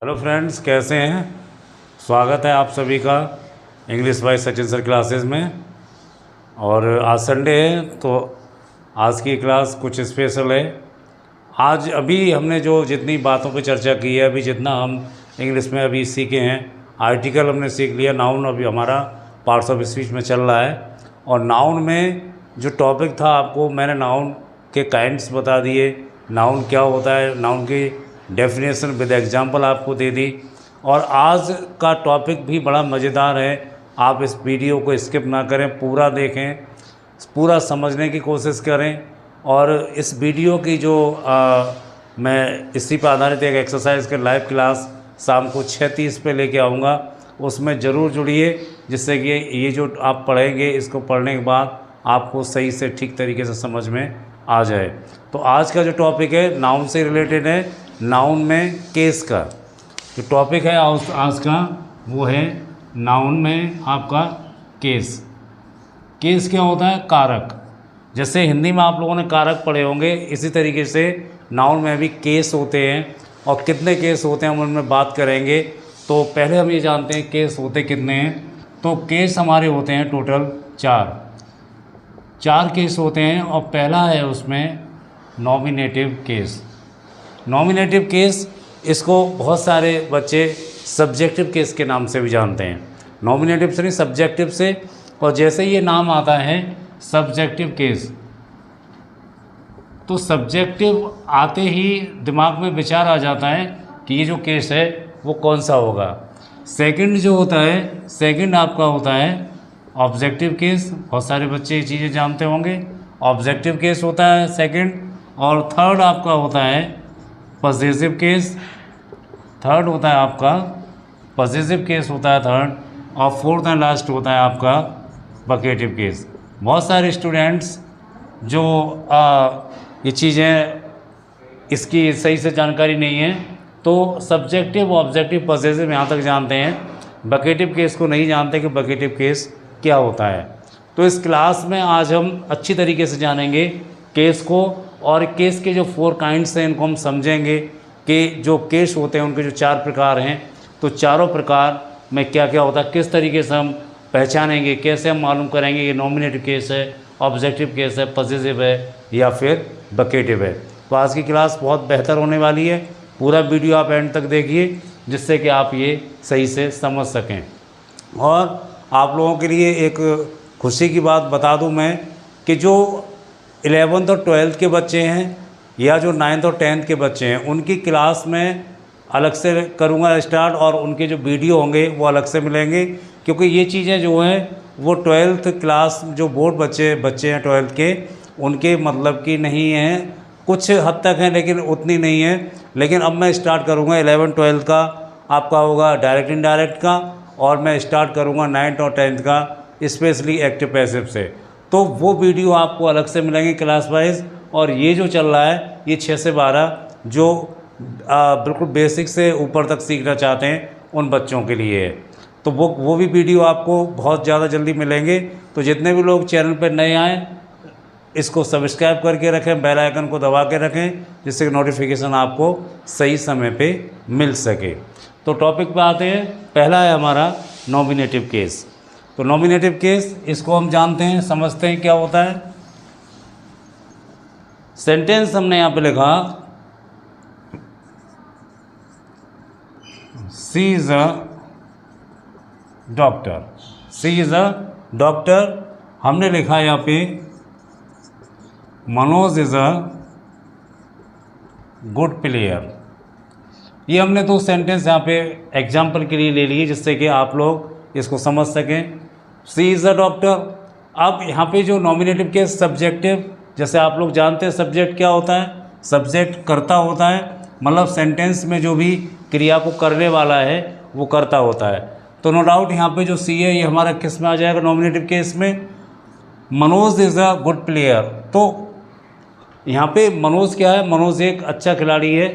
Hello friends, कैसे हैं। स्वागत है आप सभी का English by Sachin sir classes में। और आज संडे है तो आज की क्लास कुछ स्पेशल है। आज अभी हमने जो जितनी बातों पे चर्चा की है, अभी जितना हम इंग्लिश में अभी सीखे हैं, आर्टिकल हमने सीख लिया, नाउन अभी हमारा पार्ट्स ऑफ स्पीच में चल रहा है। और नाउन में जो टॉपिक था, आपको मैंने नाउन के काइंड्स बता दिए, नाउन क्या होता है, नाउन की डेफिनेशन विद एग्जांपल आपको दे दी। और आज का टॉपिक भी बड़ा मज़ेदार है, आप इस वीडियो को स्किप ना करें, पूरा देखें, पूरा समझने की कोशिश करें। और इस वीडियो की जो मैं इसी पर आधारित एक एक्सरसाइज के लाइव क्लास शाम को 6:30 पे लेके आऊँगा, उसमें ज़रूर जुड़िए, जिससे कि ये जो आप पढ़ेंगे, इसको पढ़ने के बाद आपको सही से ठीक तरीके से समझ में आ जाए। तो आज का जो टॉपिक है नाउन से रिलेटेड है, नाउन में केस का जो टॉपिक है आज का वो है नाउन में आपका केस। केस क्या होता है? कारक। जैसे हिंदी में आप लोगों ने कारक पढ़े होंगे, इसी तरीके से नाउन में भी केस होते हैं। और कितने केस होते हैं हम उनमें बात करेंगे। तो पहले हम ये जानते हैं केस होते कितने हैं। तो केस हमारे होते हैं टोटल 4 केस होते हैं। और पहला है उसमें नॉमिनेटिव केस। नॉमिनेटिव केस, इसको बहुत सारे बच्चे सब्जेक्टिव केस के नाम से भी जानते हैं। नॉमिनेटिव से नहीं, सब्जेक्टिव से। और जैसे ये नाम आता है सब्जेक्टिव केस, तो सब्जेक्टिव आते ही दिमाग में विचार आ जाता है कि ये जो केस है वो कौन सा होगा। सेकंड जो होता है, सेकंड आपका होता है ऑब्जेक्टिव केस। बहुत सारे बच्चे ये चीज़ें जानते होंगे, ऑब्जेक्टिव केस होता है सेकंड। और थर्ड आपका होता है पॉसेसिव केस। थर्ड होता है आपका पॉसेसिव केस होता है थर्ड। और फोर्थ एंड लास्ट होता है आपका बकेटिव केस। बहुत सारे स्टूडेंट्स जो ये चीज़ें इसकी सही से जानकारी नहीं है, तो सब्जेक्टिव, ऑब्जेक्टिव, पॉसेसिव यहाँ तक जानते हैं, बकेटिव केस को नहीं जानते कि बकेटिव केस क्या होता है। तो इस क्लास में आज हम अच्छी तरीके से जानेंगे केस को, और केस के जो 4 काइंड्स हैं इनको हम समझेंगे कि जो केस होते हैं उनके जो 4 प्रकार हैं, तो चारों प्रकार में क्या क्या होता है, किस तरीके से हम पहचानेंगे, कैसे हम मालूम करेंगे कि नॉमिनेटिव केस है, ऑब्जेक्टिव केस है, पॉसेसिव है या फिर बकेटिव है। तो आज की क्लास बहुत बेहतर होने वाली है। पूरा वीडियो आप एंड तक देखिए, जिससे कि आप ये सही से समझ सकें। और आप लोगों के लिए एक खुशी की बात बता दूं मैं कि जो 11th और 12th के बच्चे हैं या जो 9th और 10th के बच्चे हैं, उनकी क्लास में अलग से करूंगा स्टार्ट, और उनके जो वीडियो होंगे वो अलग से मिलेंगे। क्योंकि ये चीज़ें जो हैं वो 12th क्लास जो बोर्ड बच्चे हैं 12th के, उनके मतलब की नहीं हैं, कुछ हद तक हैं लेकिन उतनी नहीं है। लेकिन अब मैं स्टार्ट करूँगा 11th 12th का, आपका होगा डायरेक्ट इनडायरेक्ट का, और मैं स्टार्ट करूँगा 9th और 10th का स्पेशली एक्टिव पैसिव से। तो वो वीडियो आपको अलग से मिलेंगे क्लास वाइज। और ये जो चल रहा है ये 6 से 12 जो बिल्कुल बेसिक से ऊपर तक सीखना चाहते हैं उन बच्चों के लिए है। तो वो भी वीडियो आपको बहुत ज़्यादा जल्दी मिलेंगे। तो जितने भी लोग चैनल पर नए आएँ, इसको सब्सक्राइब करके रखें, बेल आइकन को दबा के रखें, जिससे नोटिफिकेशन आपको सही समय पे मिल सके। तो टॉपिक पे आते हैं। पहला है हमारा नॉमिनेटिव केस। तो नॉमिनेटिव केस, इसको हम जानते हैं, समझते हैं क्या होता है। सेंटेंस हमने यहाँ पे लिखा, she is a doctor. She is a doctor. हमने लिखा यहाँ पे Manoj is a good player. ये हमने तो सेंटेंस यहाँ पे एग्जाम्पल के लिए ले लिए, जिससे कि आप लोग इसको समझ सकें। सी इज़ अ डॉक्टर। अब यहाँ पे जो नॉमिनेटिव केस सब्जेक्टिव, जैसे आप लोग जानते हैं सब्जेक्ट क्या होता है, सब्जेक्ट कर्ता होता है, मतलब सेंटेंस में जो भी क्रिया को करने वाला है वो कर्ता होता है। तो नो डाउट यहाँ पे जो सी है ये हमारा किस में आ जाएगा, नॉमिनेटिव केस में। Manoj is a good player. तो यहाँ पे मनोज क्या है, मनोज एक अच्छा खिलाड़ी है।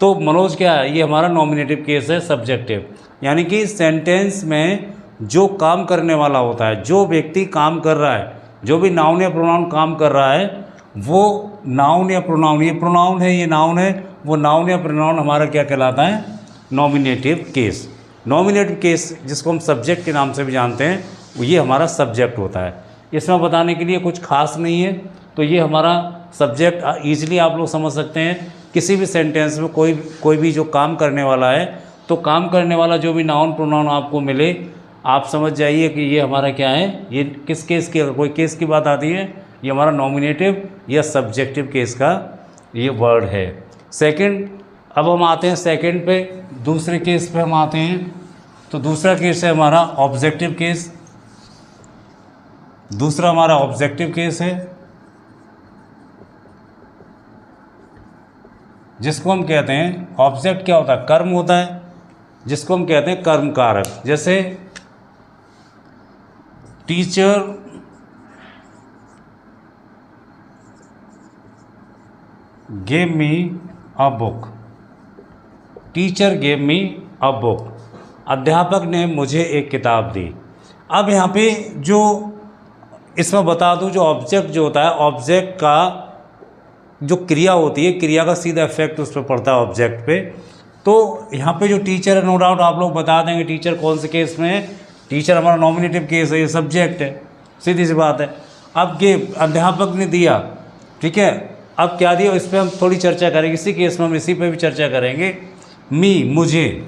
तो मनोज क्या है, ये हमारा नॉमिनेटिव केस है, सब्जेक्टिव। यानी कि सेंटेंस में जो काम करने वाला होता है, जो व्यक्ति काम कर रहा है, जो भी नाउन या प्रोनाउन काम कर रहा है, वो नाउन या प्रोनाउन, ये प्रोनाउन है, ये नाउन है, वो नाउन या प्रोनाउन हमारा क्या कहलाता है, नॉमिनेटिव केस। नॉमिनेटिव केस जिसको हम सब्जेक्ट के नाम से भी जानते हैं, ये हमारा सब्जेक्ट होता है। इसमें बताने के लिए कुछ खास नहीं है, तो ये हमारा सब्जेक्ट ईजिली आप लोग समझ सकते हैं। किसी भी सेंटेंस में कोई भी जो काम करने वाला है, तो काम करने वाला जो भी नाउन प्रोनाउन आपको मिले, आप समझ जाइए कि ये हमारा क्या है, ये किस केस की, अगर कोई केस की बात आती है, ये हमारा नॉमिनेटिव या सब्जेक्टिव केस का ये वर्ड है। सेकंड, अब हम आते हैं सेकंड पे, दूसरे केस पे हम आते हैं। तो दूसरा केस है हमारा ऑब्जेक्टिव केस। दूसरा हमारा ऑब्जेक्टिव केस है, जिसको हम कहते हैं, ऑब्जेक्ट क्या होता है, कर्म होता है, जिसको हम कहते हैं कर्म कारक। जैसे teacher gave me a book. Teacher gave me a book, अध्यापक ने मुझे एक किताब दी। अब यहाँ पे जो इसमें बता दूं, जो ऑब्जेक्ट जो होता है, ऑब्जेक्ट का जो क्रिया होती है, क्रिया का सीधा इफेक्ट उस पर पड़ता है ऑब्जेक्ट पे। तो यहाँ पे जो टीचर है, नो डाउट आप लोग बता देंगे टीचर कौन से केस में है। टीचर हमारा नॉमिनेटिव केस है, ये सब्जेक्ट है, सीधी सी बात है। अब ये अध्यापक ने दिया, ठीक है, अब क्या दिया, इस पर हम थोड़ी चर्चा करेंगे, इसी केस में हम इसी पे भी चर्चा करेंगे। मी, मुझे,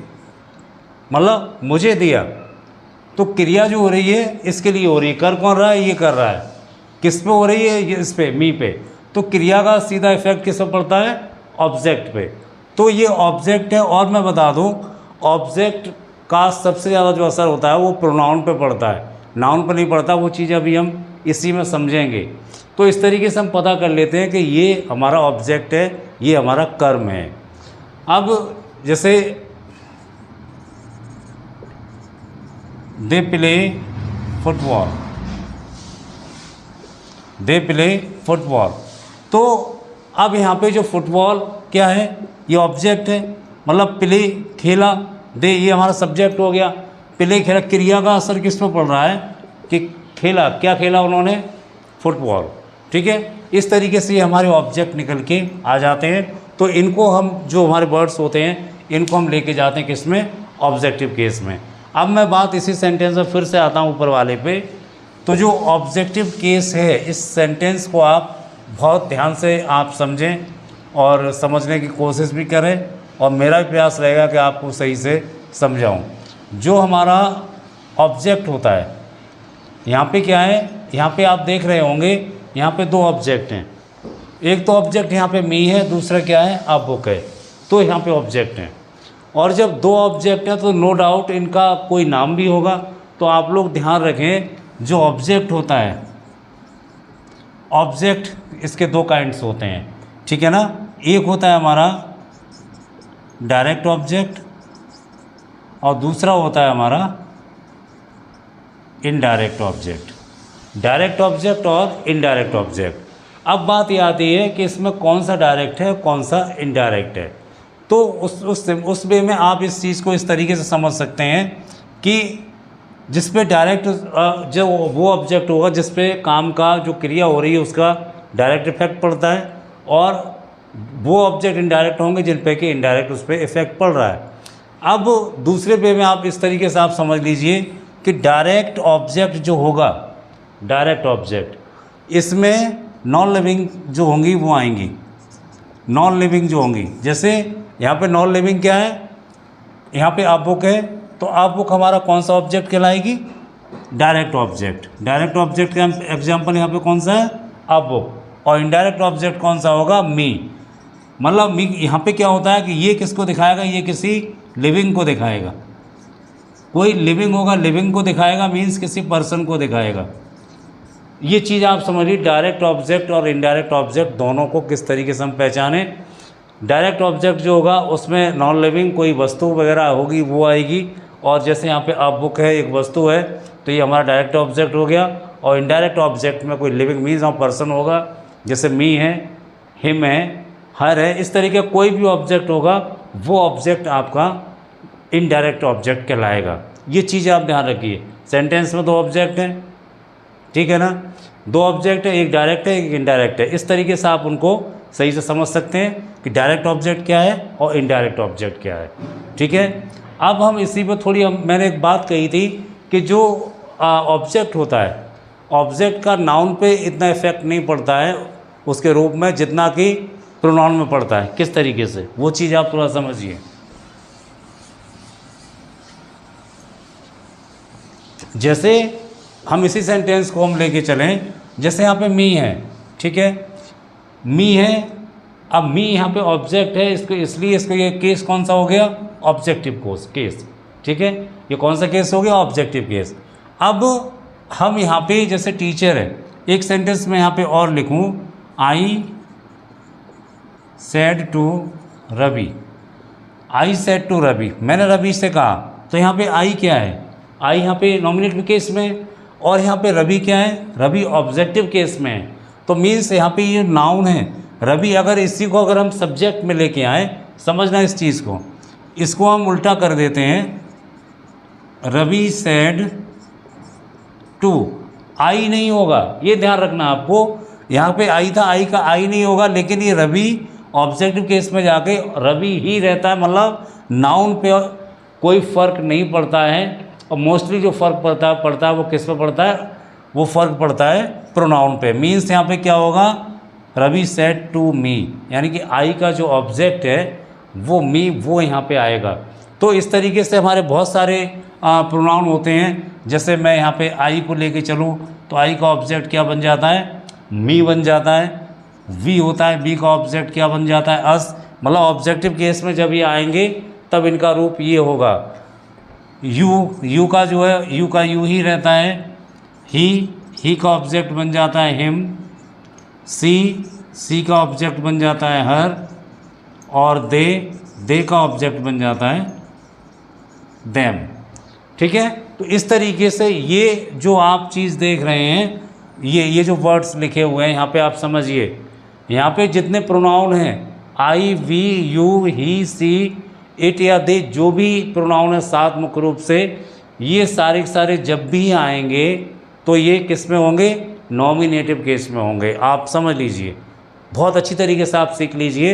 मतलब मुझे दिया, तो क्रिया जो हो रही है इसके लिए हो रही है, कर कौन रहा है, ये कर रहा है, किस पे हो रही है, ये इस पे, मी पे। तो क्रिया का सीधा इफेक्ट किस पे पड़ता है, ऑब्जेक्ट पे। तो ये ऑब्जेक्ट है। और मैं बता दूं, ऑब्जेक्ट का सबसे ज़्यादा जो असर होता है वो प्रोनाउन पे पड़ता है, नाउन पे नहीं पड़ता। वो चीज़ अभी हम इसी में समझेंगे। तो इस तरीके से हम पता कर लेते हैं कि ये हमारा ऑब्जेक्ट है, ये हमारा कर्म है। अब जैसे they play football, they play football, तो अब यहाँ पे जो फुटबॉल क्या है, ये ऑब्जेक्ट है, मतलब प्ले खेला, दे ये हमारा सब्जेक्ट हो गया, प्ले खेला। क्रिया का असर किस पर पड़ रहा है कि खेला, क्या खेला उन्होंने, फुटबॉल, ठीक है। इस तरीके से ये हमारे ऑब्जेक्ट निकल के आ जाते हैं। तो इनको हम, जो हमारे वर्ड्स होते हैं, इनको हम लेके जाते हैं किस में, ऑब्जेक्टिव केस में। अब मैं बात इसी सेंटेंस में फिर से आता हूँ ऊपर वाले पे। तो जो ऑब्जेक्टिव केस है, इस सेंटेंस को आप बहुत ध्यान से आप समझें और समझने की कोशिश भी करें, और मेरा भी प्रयास रहेगा कि आपको सही से समझाऊं। जो हमारा ऑब्जेक्ट होता है, यहाँ पे क्या है, यहाँ पे आप देख रहे होंगे, यहाँ पे दो ऑब्जेक्ट हैं। एक तो ऑब्जेक्ट यहाँ पे मी है, दूसरा क्या है, अ बुक है। तो यहाँ पे ऑब्जेक्ट हैं, और जब दो ऑब्जेक्ट हैं तो नो डाउट इनका कोई नाम भी होगा। तो आप लोग ध्यान रखें, जो ऑब्जेक्ट होता है, ऑब्जेक्ट इसके दो काइंड्स होते हैं, ठीक है ना। एक होता है हमारा डायरेक्ट ऑब्जेक्ट, और दूसरा होता है हमारा इनडायरेक्ट ऑब्जेक्ट। डायरेक्ट ऑब्जेक्ट और इनडायरेक्ट ऑब्जेक्ट। अब बात ये आती है कि इसमें कौन सा डायरेक्ट है, कौन सा इनडायरेक्ट है। तो उस वे में आप इस चीज़ को इस तरीके से समझ सकते हैं कि जिस पे डायरेक्ट, जो वो ऑब्जेक्ट होगा जिस पे काम का जो क्रिया हो रही है उसका डायरेक्ट इफेक्ट पड़ता है, और वो ऑब्जेक्ट इनडायरेक्ट होंगे जिन पे कि इनडायरेक्ट उस पर इफेक्ट पड़ रहा है। अब दूसरे वे में आप इस तरीके से आप समझ लीजिए कि डायरेक्ट ऑब्जेक्ट जो होगा, डायरेक्ट ऑब्जेक्ट, इसमें नॉन लिविंग जो होंगी वो आएंगी, नॉन लिविंग जो होंगी। जैसे यहाँ पे नॉन लिविंग क्या है, यहाँ पे आप बुक है, तो आप बुक हमारा कौन सा ऑब्जेक्ट कहलाएगी, डायरेक्ट ऑब्जेक्ट। डायरेक्ट ऑब्जेक्ट का एग्जांपल यहाँ पे कौन सा है, आप बुक। और इनडायरेक्ट ऑब्जेक्ट कौन सा होगा, मी। मतलब मी यहाँ पे क्या होता है कि ये किसको दिखाएगा, ये किसी लिविंग को दिखाएगा। कोई लिविंग होगा, लिविंग को दिखाएगा, मीन्स किसी पर्सन को दिखाएगा। ये चीज़ आप समझिए, डायरेक्ट ऑब्जेक्ट और इनडायरेक्ट ऑब्जेक्ट दोनों को किस तरीके से हम पहचाने। डायरेक्ट ऑब्जेक्ट जो होगा उसमें नॉन लिविंग कोई वस्तु वगैरह होगी वो आएगी, और जैसे यहाँ पे आप बुक है, एक वस्तु है, तो ये हमारा डायरेक्ट ऑब्जेक्ट हो गया। और इनडायरेक्ट ऑब्जेक्ट में कोई लिविंग मीन्स और पर्सन होगा, जैसे मी है, हिम है, हर है, इस तरीके कोई भी ऑब्जेक्ट होगा वो ऑब्जेक्ट आपका इनडायरेक्ट ऑब्जेक्ट कहलाएगा। ये चीज़ आप ध्यान रखिए। सेंटेंस में दो ऑब्जेक्ट हैं, ठीक है ना, दो ऑब्जेक्ट है, एक डायरेक्ट है, एक इनडायरेक्ट है। इस तरीके से आप उनको सही से समझ सकते हैं कि डायरेक्ट ऑब्जेक्ट क्या है और इनडायरेक्ट ऑब्जेक्ट क्या है। ठीक है, अब हम इसी पर थोड़ी मैंने एक बात कही थी कि जो ऑब्जेक्ट होता है, ऑब्जेक्ट का नाउन पे इतना इफेक्ट नहीं पड़ता है उसके रूप में जितना कि प्रोनाउन में पड़ता है। किस तरीके से, वो चीज़ आप थोड़ा समझिए। जैसे हम इसी सेंटेंस को हम लेके चलें, जैसे यहाँ पे मी है, ठीक है, मी है। अब मी यहाँ पे ऑब्जेक्ट है, इसको इसलिए इसको ये केस कौन सा हो गया, ऑब्जेक्टिव केस। ठीक है, ये कौन सा केस हो गया, ऑब्जेक्टिव केस। अब हम यहाँ पे जैसे टीचर है, एक सेंटेंस में यहाँ पे और लिखूँ, I said to Ravi, I said to Ravi, मैंने रवि से कहा, तो यहाँ पे आई क्या है, आई यहाँ पे नॉमिनेटिव केस में, और यहाँ पे रवि क्या है, रवि ऑब्जेक्टिव केस में है। तो मीन्स यहाँ पे ये नाउन है रवि, अगर इसी को अगर हम सब्जेक्ट में लेके आए, समझना इस चीज़ को, इसको हम उल्टा कर देते हैं, रवि सेड टू, आई नहीं होगा, ये ध्यान रखना आपको, यहाँ पे आई था, आई का आई नहीं होगा, लेकिन ये रवि ऑब्जेक्टिव केस में जाके रवि ही रहता है, मतलब नाउन पे कोई फ़र्क नहीं पड़ता है। और मोस्टली जो फ़र्क पड़ता है वो किस पे पड़ता है, वो फ़र्क पड़ता है प्रोनाउन पे। मीन्स यहाँ पे क्या होगा, रवि सेड टू मी, यानी कि आई का जो ऑब्जेक्ट है वो मी, वो यहाँ पे आएगा। तो इस तरीके से हमारे बहुत सारे प्रोनाउन होते हैं। जैसे मैं यहाँ पे आई को लेके चलूँ तो आई का ऑब्जेक्ट क्या बन जाता है, मी बन जाता है। वी होता है, बी का ऑब्जेक्ट क्या बन जाता है, अस। मतलब ऑब्जेक्टिव केस में जब ये आएंगे तब इनका रूप ये होगा। यू का जो है, यू का यू ही रहता है। ही का ऑब्जेक्ट बन जाता है हिम। सी का ऑब्जेक्ट बन जाता है हर। और दे का ऑब्जेक्ट बन जाता है देम। ठीक है, तो इस तरीके से ये जो आप चीज़ देख रहे हैं, ये जो वर्ड्स लिखे हुए हैं यहाँ पे आप समझिए, यहाँ पे जितने प्रोनाउन हैं, I, we, you, he, she, it या दे, जो भी प्रोनाउन है सात मुख्य रूप से, ये सारे के सारे जब भी आएंगे तो ये किस में होंगे, नॉमिनेटिव केस में होंगे। आप समझ लीजिए, बहुत अच्छी तरीके से आप सीख लीजिए।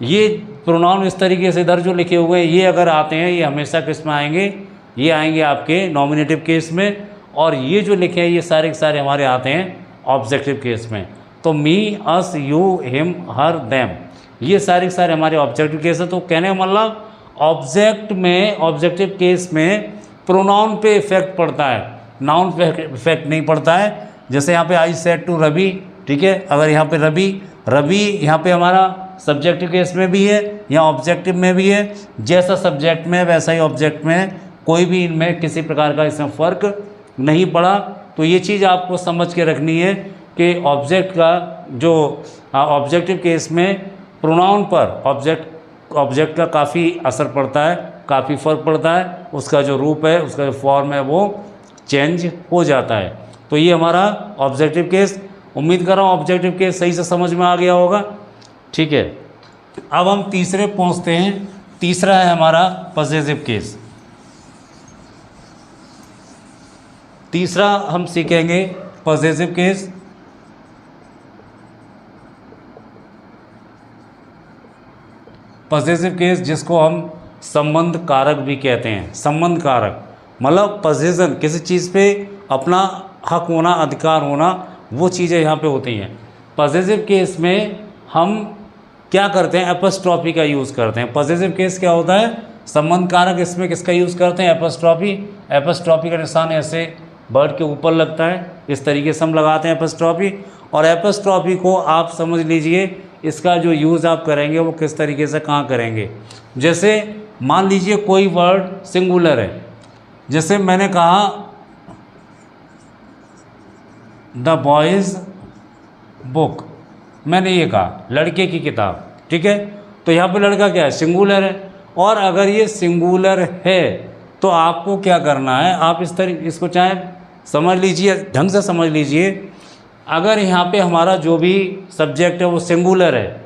ये प्रोनाउन इस तरीके से इधर जो लिखे हुए हैं, ये अगर आते हैं, ये हमेशा किस में आएंगे, ये आएंगे आपके नॉमिनेटिव केस में। और ये जो लिखे हैं, ये सारे के सारे हमारे आते हैं ऑब्जेक्टिव केस में। तो मी, अस, यू, हिम, हर, देम, ये सारे के सारे हमारे ऑब्जेक्टिव केस है। तो कहने का मतलब ऑब्जेक्ट में, ऑब्जेक्टिव केस में प्रोनाउन पे इफेक्ट पड़ता है, नाउन पे इफेक्ट नहीं पड़ता है। जैसे यहाँ पे आई सेड टू रवि, ठीक है, अगर यहाँ पे रवि यहाँ पे हमारा सब्जेक्टिव केस में भी है, यहाँ ऑब्जेक्टिव में भी है। जैसा सब्जेक्ट में वैसा ही ऑब्जेक्ट में है, कोई भी इनमें किसी प्रकार का इसमें फ़र्क नहीं पड़ा। तो ये चीज़ आपको समझ के रखनी है कि ऑब्जेक्ट का जो ऑब्जेक्टिव केस में प्रोनाउन पर ऑब्जेक्ट का काफ़ी असर पड़ता है, काफ़ी फ़र्क पड़ता है। उसका जो रूप है, उसका जो फॉर्म है, वो चेंज हो जाता है। तो ये हमारा ऑब्जेक्टिव केस, उम्मीद कर रहा हूँ ऑब्जेक्टिव केस सही से समझ में आ गया होगा। ठीक है, अब हम तीसरे पहुँचते हैं। तीसरा है हमारा पॉसेसिव केस। तीसरा हम सीखेंगे पॉसेसिव केस। पॉसेसिव केस जिसको हम संबंध कारक भी कहते हैं। संबंध कारक मतलब पोजीशन, किसी चीज़ पे अपना हक होना, अधिकार होना, वो चीज़ें यहाँ पे होती हैं। पॉसेसिव केस में हम क्या करते हैं, एपोस्ट्रॉफी का यूज़ करते हैं। पॉसेसिव केस क्या होता है, संबंध कारक, इसमें किसका यूज़ करते हैं, एपोस्ट्रॉफी। एपोस्ट्रॉफी का निशान ऐसे वर्ड के ऊपर लगता है, इस तरीके से हम लगाते हैं एपोस्ट्रॉफी। और एपोस्ट्रॉफी को आप समझ लीजिए, इसका जो यूज़ आप करेंगे वो किस तरीके से कहाँ करेंगे। जैसे मान लीजिए कोई वर्ड सिंगुलर है, जैसे मैंने कहा द बॉयज़ बुक, मैंने ये कहा लड़के की किताब, ठीक है। तो यहाँ पे लड़का क्या है, सिंगुलर है। और अगर ये सिंगुलर है तो आपको क्या करना है, आप इस तरह इसको चाहे समझ लीजिए, ढंग से समझ लीजिए। अगर यहाँ पे हमारा जो भी सब्जेक्ट है वो सिंगुलर है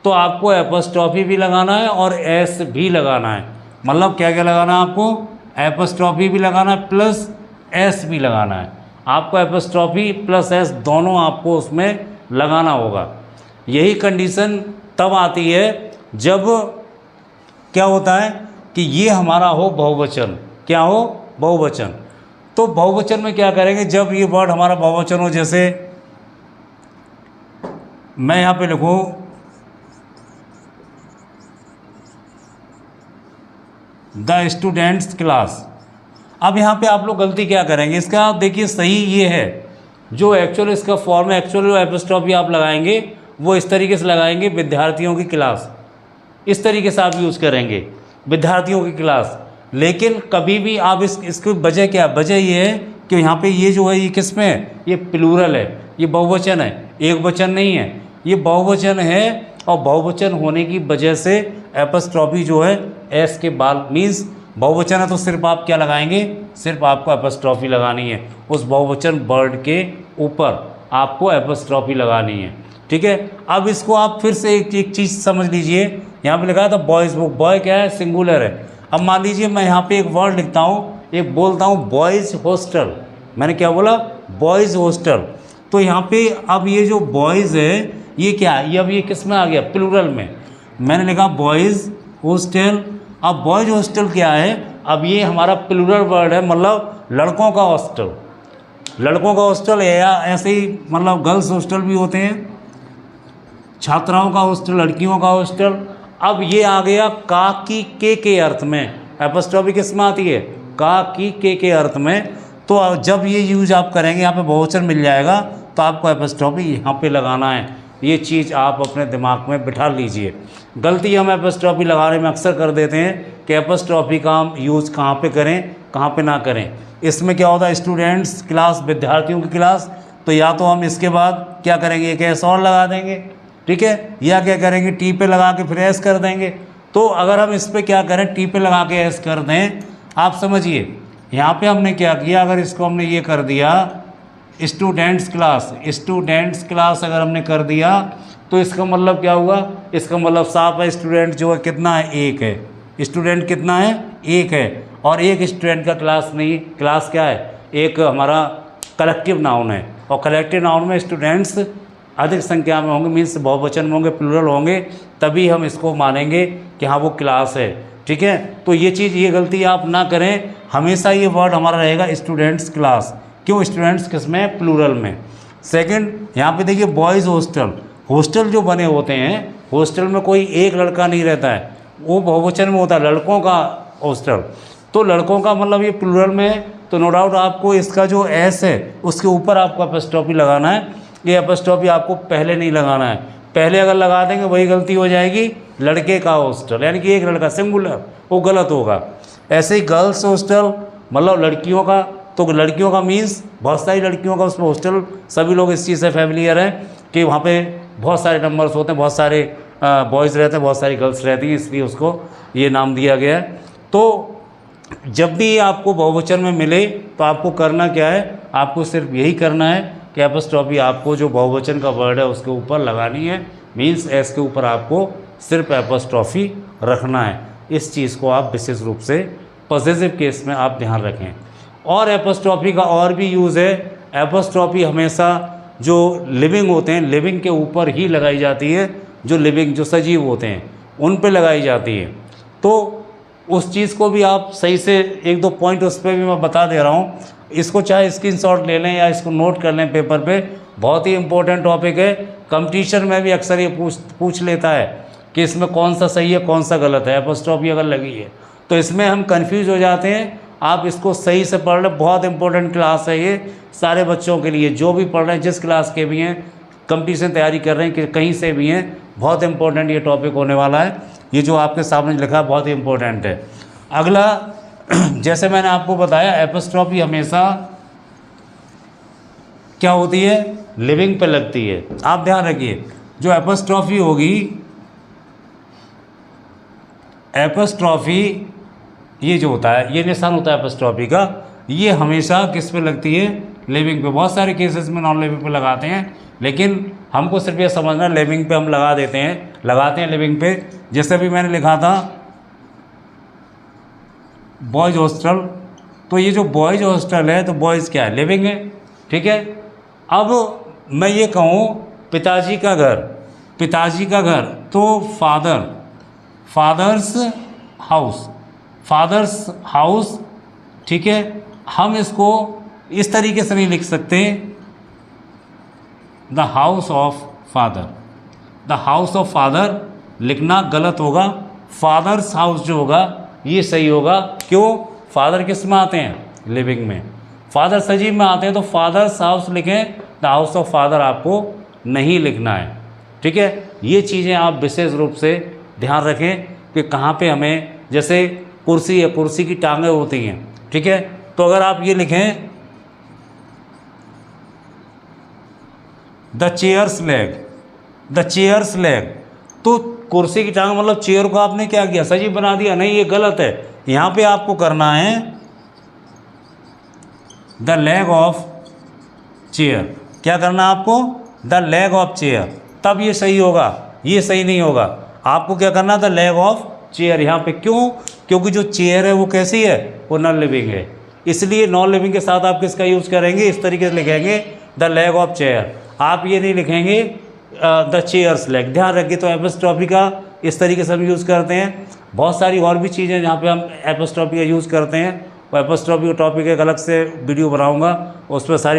तो आपको एपोस्ट्रॉफी भी लगाना है और एस भी लगाना है। मतलब क्या क्या लगाना है आपको, एपोस्ट्रॉफी भी लगाना है प्लस एस भी लगाना है। आपको एपोस्ट्रॉफी प्लस एस दोनों आपको उसमें लगाना होगा। यही कंडीशन तब आती है जब क्या होता है कि ये हमारा हो बहुवचन। क्या हो? बहुवचन। तो बहुवचन में क्या करेंगे, जब ये वर्ड हमारा बहुवचन हो, जैसे मैं यहाँ पे लिखूँ द स्टूडेंट्स क्लास। अब यहाँ पे आप लोग गलती क्या करेंगे, इसका आप देखिए सही ये है, जो एक्चुअल इसका फॉर्म है, एक्चुअल जो एपोस्ट्रोफी आप लगाएंगे वो इस तरीके से लगाएंगे, विद्यार्थियों की क्लास, इस तरीके से आप यूज़ करेंगे, विद्यार्थियों की क्लास। लेकिन कभी भी आप इसकी वजह क्या है, वजह ये है कि यहाँ पे ये जो है ये किस में है, ये प्लूरल है, ये बहुवचन है, एक वचन नहीं है, ये बहुवचन है। और बहुवचन होने की वजह से एपोस्ट्रोफी जो है एस के बाद मीन्स बहुवचन है, तो सिर्फ आप क्या लगाएंगे, सिर्फ आपको एपोस्ट्रोफी लगानी है, उस बहुवचन वर्ड के ऊपर आपको एपोस्ट्रोफी लगानी है। ठीक है। अब इसको आप फिर से एक चीज़ समझ लीजिए, यहाँ पे लिखा था बॉयज़ बुक, बॉय क्या है, सिंगुलर है। अब मान लीजिए मैं यहाँ पे एक वर्ड लिखता हूँ, एक बोलता हूँ बॉयज़ हॉस्टल, मैंने क्या बोला, बॉयज़ हॉस्टल। तो यहाँ पे अब ये जो बॉयज़ है ये क्या है, ये अब ये किस में आ गया, प्लूरल में। मैंने लिखा बॉयज़ हॉस्टल। अब बॉयज़ हॉस्टल क्या है, अब ये हमारा प्लूरल वर्ड है, मतलब लड़कों का हॉस्टल, लड़कों का हॉस्टल है, या ऐसे ही मतलब गर्ल्स हॉस्टल भी होते हैं, छात्राओं का हॉस्टल, लड़कियों का हॉस्टल। अब ये आ गया का की के अर्थ में, एपोस्ट्रोफी किस में आती है, का की के अर्थ में। तो जब ये यूज आप करेंगे, यहाँ पे बहुवचन मिल जाएगा, तो आपको एपोस्ट्रोफी यहाँ पे लगाना है। ये चीज़ आप अपने दिमाग में बिठा लीजिए। गलती हम एपोस्ट्रोफी लगाने में अक्सर कर देते हैं कि एपोस्ट्रोफी का हम यूज़ कहाँ पे करें, कहाँ पे ना करें। इसमें क्या होता है, स्टूडेंट्स क्लास, विद्यार्थियों की क्लास, तो या तो हम इसके बाद क्या करेंगे, एक एस और लगा देंगे, ठीक है, या क्या करेंगे, टी पे लगा के फिर एस कर देंगे। तो अगर हम इस पर क्या करें, टी पे लगा के एस कर दें, आप समझिए यहाँ पे हमने क्या किया, अगर इसको हमने ये कर दिया स्टूडेंट्स क्लास, स्टूडेंट्स क्लास अगर हमने कर दिया, तो इसका मतलब क्या हुआ, इसका मतलब साफ है, स्टूडेंट जो है कितना है, एक है, स्टूडेंट कितना है, एक है। और एक स्टूडेंट का क्लास नहीं, क्लास क्या है, एक हमारा कलेक्टिव नाउन है, और कलेक्टिव नाउन में स्टूडेंट्स अधिक संख्या में होंगे, मीन्स बहुवचन में होंगे, प्लूरल होंगे, तभी हम इसको मानेंगे कि हाँ वो क्लास है। ठीक है। तो ये चीज़, ये गलती आप ना करें, हमेशा ये वर्ड हमारा रहेगा स्टूडेंट्स क्लास। क्यों, स्टूडेंट्स किस में, प्लूरल में। सेकंड, यहाँ पे देखिए बॉयज़ हॉस्टल, हॉस्टल जो बने होते हैं, हॉस्टल में कोई एक लड़का नहीं रहता है, वो बहुवचन में होता है, लड़कों का हॉस्टल। तो लड़कों का मतलब ये प्लूरल में है, तो नो डाउट आपको इसका जो एस है उसके ऊपर आपको एपोस्ट्रोफी लगाना है। ये एपोस्ट्रोफी आपको पहले नहीं लगाना है, पहले अगर लगा देंगे वही गलती हो जाएगी, लड़के का हॉस्टल, यानी कि एक लड़का सिंगुलर, वो गलत होगा। ऐसे ही गर्ल्स हॉस्टल मतलब लड़कियों का, तो लड़कियों का मीन्स बहुत सारी लड़कियों का उसमें हॉस्टल, सभी लोग इस चीज़ से फैमिलियर हैं कि वहाँ पे बहुत सारे नंबर्स होते हैं, बहुत सारे बॉयज़ रहते हैं, बहुत सारी गर्ल्स रहती हैं, इसलिए उसको ये नाम दिया गया है। तो जब भी आपको बहुवचन में मिले तो आपको करना क्या है, आपको सिर्फ यही करना है कि एपोस्ट्रोफी आपको जो बहुवचन का वर्ड है उसके ऊपर लगानी है, मीन्स एस के ऊपर आपको सिर्फ एपोस्ट्रोफी रखना है। इस चीज़ को आप विशेष रूप से पॉजिटिव केस में आप ध्यान रखें। और एपोस्ट्रोफी का और भी यूज़ है, एपोस्ट्रोफी हमेशा जो लिविंग होते हैं, लिविंग के ऊपर ही लगाई जाती है, जो लिविंग, जो सजीव होते हैं उन पे लगाई जाती है। तो उस चीज़ को भी आप सही से एक दो पॉइंट उस पर भी मैं बता दे रहा हूँ, इसको चाहे स्क्रीनशॉट ले लें या इसको नोट कर लें पेपर पे, बहुत ही इंपॉर्टेंट टॉपिक है। कंपटीशन में भी अक्सर ये पूछ लेता है कि इसमें कौन सा सही है कौन सा गलत है, एपोस्ट्रोफी अगर लगी है तो इसमें हम कंफ्यूज हो जाते हैं। आप इसको सही से पढ़ लें, बहुत इंपॉर्टेंट क्लास है ये सारे बच्चों के लिए, जो भी पढ़ रहे हैं, जिस क्लास के भी हैं, कंपटीशन तैयारी कर रहे हैं कि कहीं से भी हैं, बहुत इंपॉर्टेंट ये टॉपिक होने वाला है। ये जो आपके सामने लिखा है बहुत ही इंपॉर्टेंट है। अगला, जैसे मैंने आपको बताया, एपोस्ट्रोफी हमेशा क्या होती है, लिविंग पे लगती है। आप ध्यान रखिए, जो एपोस्ट्रोफी होगी, एपोस्ट्रोफी ये जो होता है, ये निशान होता है एपोस्ट्रोफी का, ये हमेशा किस पे लगती है, लिविंग पे। बहुत सारे केसेस में नॉन लिविंग पे लगाते हैं, लेकिन हमको सिर्फ ये समझना लिविंग पे हम लगा देते हैं, लगाते हैं लिविंग पे। जैसे भी मैंने लिखा था बॉयज़ हॉस्टल, तो ये जो बॉयज़ हॉस्टल है, तो बॉयज़ क्या है, लिविंग है। ठीक है। अब मैं ये कहूँ पिताजी का घर, पिताजी का घर, तो father, fathers house, fathers house, ठीक है। हम इसको इस तरीके से नहीं लिख सकते, the house of father, the house of father लिखना गलत होगा। फादर्स हाउस जो होगा ये सही होगा। क्यों? फादर किस में आते हैं? लिविंग में। फादर सजीव में आते हैं, तो फादर्स हाउस लिखें, द हाउस ऑफ फादर आपको नहीं लिखना है, ठीक है। ये चीज़ें आप विशेष रूप से ध्यान रखें कि कहाँ पे हमें, जैसे कुर्सी है, कुर्सी की टांगें होती हैं, ठीक है। तो अगर आप ये लिखें the chairs leg, the chairs leg, तो कुर्सी की टांग मतलब चेयर को आपने क्या किया? सजीव बना दिया? नहीं, ये गलत है। यहाँ पे आपको करना है द लेग ऑफ चेयर। क्या करना है आपको? द लेग ऑफ चेयर, तब ये सही होगा। ये सही नहीं होगा। आपको क्या करना है? द लेग ऑफ चेयर यहाँ पे। क्यों? क्योंकि जो चेयर है वो कैसी है? वो नॉन लिविंग है, इसलिए नॉन लिविंग के साथ आप किसका यूज़ करेंगे? इस तरीके से लिखेंगे द लेग ऑफ चेयर। आप ये नहीं लिखेंगे द चेयर्स लेग। ध्यान रखिए। तो एपोस्ट्रोफी का इस तरीके से हम यूज़ करते हैं। बहुत सारी और भी चीज़ें जहाँ पे हम एपोस्ट्रोफी का यूज़ करते हैं, वो एपोस्ट्रोफी का टॉपिक एक अलग से वीडियो बनाऊंगा, उस पर सारी